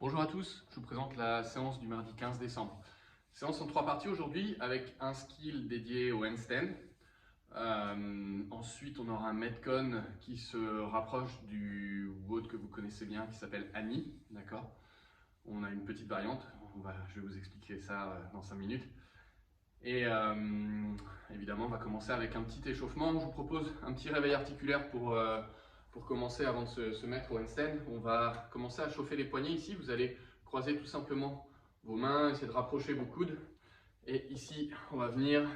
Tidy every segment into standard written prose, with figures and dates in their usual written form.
Bonjour à tous, je vous présente la séance du mardi 15 décembre. Séance en 3 parties aujourd'hui avec un skill dédié au handstand. Ensuite, on aura un Metcon qui se rapproche du WOD que vous connaissez bien qui s'appelle Annie. D'accord. On a une petite variante, je vais vous expliquer ça dans 5 minutes. Et évidemment, on va commencer avec un petit échauffement. Je vous propose un petit réveil articulaire pour commencer avant de se mettre au handstand. On va commencer à chauffer les poignets ici. Vous allez croiser tout simplement vos mains, essayer de rapprocher vos coudes. Et ici, on va venir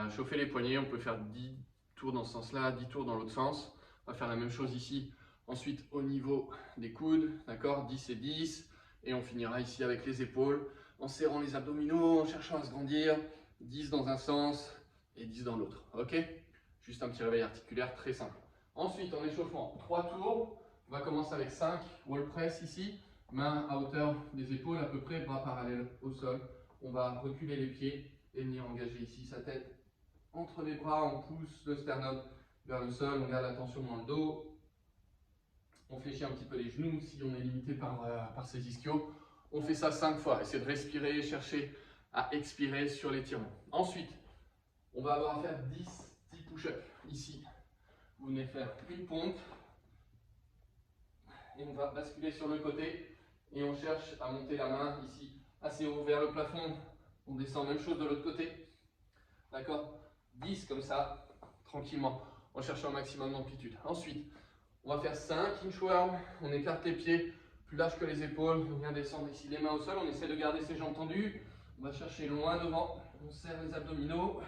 chauffer les poignets. On peut faire 10 tours dans ce sens-là, 10 tours dans l'autre sens. On va faire la même chose ici. Ensuite, au niveau des coudes, d'accord, 10 et 10. Et on finira ici avec les épaules, en serrant les abdominaux, en cherchant à se grandir. 10 dans un sens et 10 dans l'autre. Ok? Juste un petit réveil articulaire très simple. Ensuite, en échauffant 3 tours, on va commencer avec 5 wall press ici. Mains à hauteur des épaules à peu près, bras parallèles au sol. On va reculer les pieds et venir engager ici sa tête entre les bras. On pousse le sternum vers le sol, on garde la tension dans le dos. On fléchit un petit peu les genoux si on est limité par ces ischios. On fait ça 5 fois. Essayez de respirer, chercher à expirer sur l'étirement. Ensuite, on va avoir à faire 10 push-ups ici. Vous venez faire une pompe et on va basculer sur le côté et on cherche à monter la main ici assez haut vers le plafond. On descend, même chose de l'autre côté. D'accord? 10 comme ça, tranquillement, en cherchant un maximum d'amplitude. Ensuite, on va faire 5 inchworm, on écarte les pieds plus large que les épaules, on vient descendre ici les mains au sol, on essaie de garder ses jambes tendues, on va chercher loin devant, on serre les abdominaux,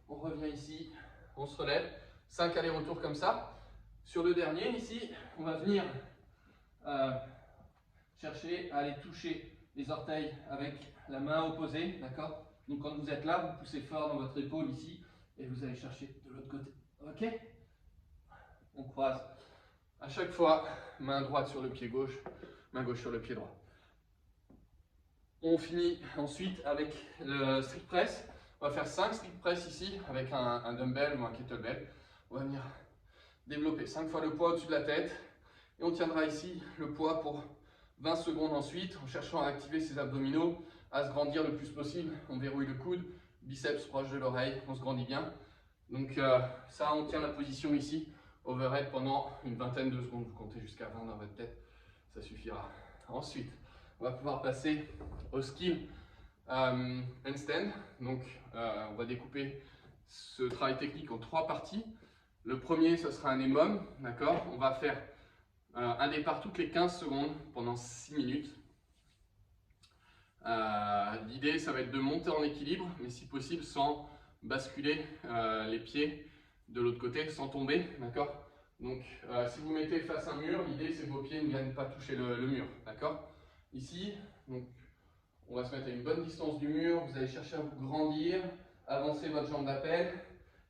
on revient ici, on se relève, 5 allers-retours comme ça. Sur le dernier ici, on va venir chercher à aller toucher les orteils avec la main opposée, d'accord? Donc quand vous êtes là, vous poussez fort dans votre épaule ici et vous allez chercher de l'autre côté, ok? On croise. À chaque fois, main droite sur le pied gauche, main gauche sur le pied droit. On finit ensuite avec le strict press. On va faire 5 strict press ici avec un dumbbell ou un kettlebell. On va venir développer 5 fois le poids au-dessus de la tête. Et on tiendra ici le poids pour 20 secondes ensuite, en cherchant à activer ses abdominaux, à se grandir le plus possible. On verrouille le coude, biceps proche de l'oreille, on se grandit bien. Donc ça, on tient la position ici. Overhead pendant une vingtaine de secondes, vous comptez jusqu'à 20 dans votre tête, ça suffira. Ensuite, on va pouvoir passer au skill handstand. Donc, on va découper ce travail technique en 3 parties. Le premier, ce sera un EMOM, d'accord? On va faire un départ toutes les 15 secondes pendant 6 minutes. L'idée, ça va être de monter en équilibre, mais si possible sans basculer les pieds de l'autre côté sans tomber, d'accord? Donc, si vous mettez face à un mur, l'idée c'est que vos pieds ne viennent pas toucher le mur, d'accord? Ici, donc, on va se mettre à une bonne distance du mur, vous allez chercher à vous grandir, avancer votre jambe d'appel,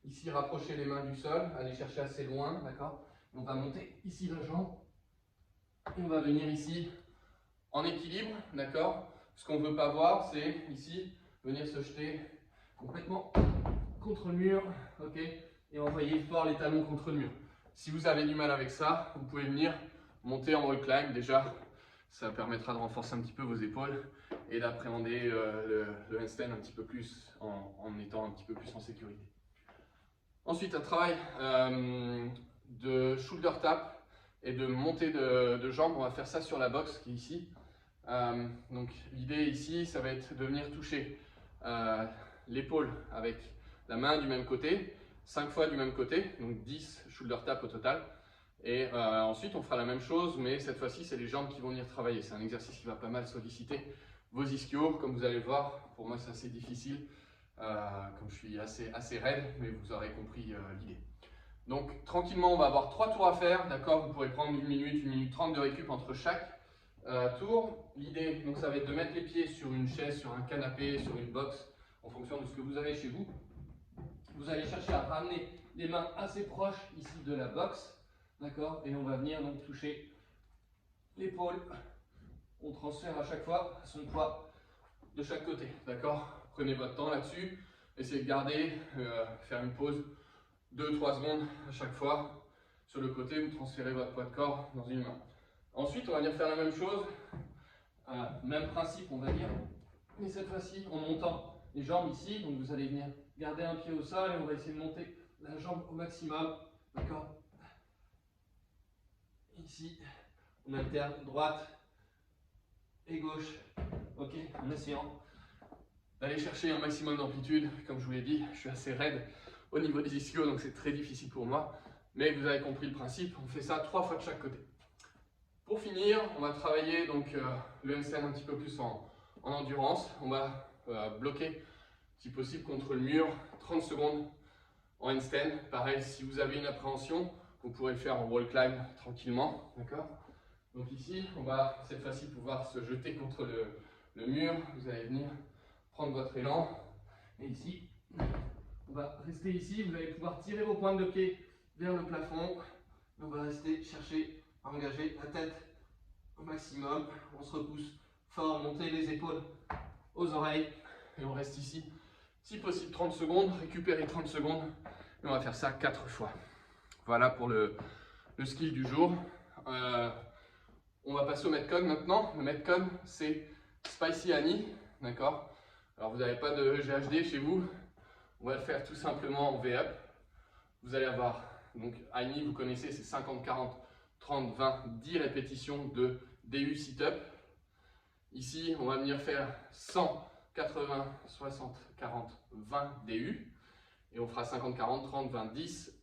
ici rapprocher les mains du sol, aller chercher assez loin, d'accord? On va monter ici la jambe, et on va venir ici en équilibre, d'accord? Ce qu'on ne veut pas voir, c'est ici, venir se jeter complètement contre le mur, ok? Et envoyer fort les talons contre le mur. Si vous avez du mal avec ça, vous pouvez venir monter en wall climb. Déjà, ça permettra de renforcer un petit peu vos épaules et d'appréhender le handstand un petit peu plus en étant un petit peu plus en sécurité. Ensuite, un travail de shoulder tap et de montée de jambes. On va faire ça sur la boxe qui est ici. Donc l'idée ici, ça va être de venir toucher l'épaule avec la main du même côté, 5 fois du même côté, donc 10 shoulder tap au total. Et ensuite, on fera la même chose, mais cette fois-ci, c'est les jambes qui vont venir travailler. C'est un exercice qui va pas mal solliciter vos ischios. Comme vous allez le voir, pour moi, c'est assez difficile, comme je suis assez raide, mais vous aurez compris l'idée. Donc, tranquillement, on va avoir 3 tours à faire, d'accord? Vous pourrez prendre 1 minute 30 de récup entre chaque tour. L'idée, donc, ça va être de mettre les pieds sur une chaise, sur un canapé, sur une box, en fonction de ce que vous avez chez vous. Vous allez chercher à ramener les mains assez proches ici de la box, d'accord? Et on va venir donc toucher l'épaule. On transfère à chaque fois son poids de chaque côté, d'accord? Prenez votre temps là-dessus. Essayez de garder, faire une pause 2-3 secondes à chaque fois. Sur le côté, vous transférez votre poids de corps dans une main. Ensuite, on va venir faire la même chose, Même principe, on va dire, mais cette fois-ci en montant les jambes ici. Donc vous allez venir garder un pied au sol et on va essayer de monter la jambe au maximum. D'accord? Ici, on alterne droite et gauche. Ok, en essayant d'aller chercher un maximum d'amplitude. Comme je vous l'ai dit, je suis assez raide au niveau des ischios, donc c'est très difficile pour moi. Mais vous avez compris le principe, on fait ça 3 fois de chaque côté. Pour finir, on va travailler donc, le handstand un petit peu plus en endurance. On va bloquer, si possible, contre le mur, 30 secondes en handstand. Pareil, si vous avez une appréhension, vous pourrez le faire en wall climb tranquillement. D'accord? Donc ici, on va cette fois-ci pouvoir se jeter contre le mur. Vous allez venir prendre votre élan. Et ici, on va rester ici. Vous allez pouvoir tirer vos pointes de pied vers le plafond. On va rester chercher à engager la tête au maximum. On se repousse fort, monter les épaules aux oreilles. Et on reste ici, si possible 30 secondes. Récupérer 30 secondes. Et on va faire ça 4 fois. Voilà pour le skill du jour. On va passer au Metcon maintenant. Le Metcon, c'est Spicy Honey. D'accord? Alors, vous n'avez pas de GHD chez vous. On va le faire tout simplement en V-up. Vous allez avoir, donc Honey, vous connaissez, c'est 50, 40, 30, 20, 10 répétitions de DU sit-up. Ici, on va venir faire 100, 80, 60, 40, 20 DU. Et on fera 50, 40, 30, 20, 10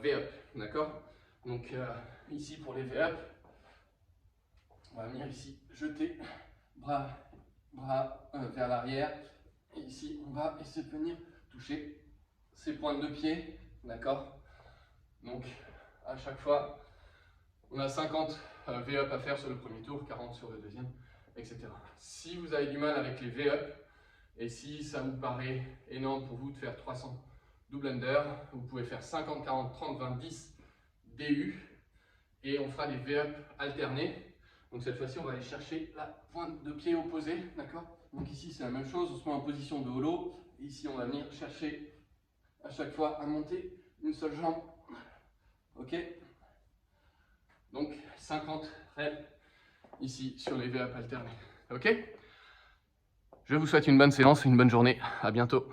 V-up. D'accord? Donc, ici pour les V-up, on va venir ici jeter bras vers l'arrière. Et ici, on va essayer de venir toucher ces pointes de pied. D'accord? Donc, à chaque fois, on a 50 V-up à faire sur le premier tour, 40 sur le deuxième, etc. Si vous avez du mal avec les V-up, et si ça vous paraît énorme pour vous de faire 300 double under, vous pouvez faire 50, 40, 30, 20, 10 DU. Et on fera des V-up alternés. Donc cette fois-ci, on va aller chercher la pointe de pied opposée, d'accord? Donc ici, c'est la même chose, on se met en position de holo. Ici, on va venir chercher à chaque fois à monter une seule jambe. Ok? Donc 50 reps ici sur les V-up alternés. Ok? Je vous souhaite une bonne séance et une bonne journée. À bientôt.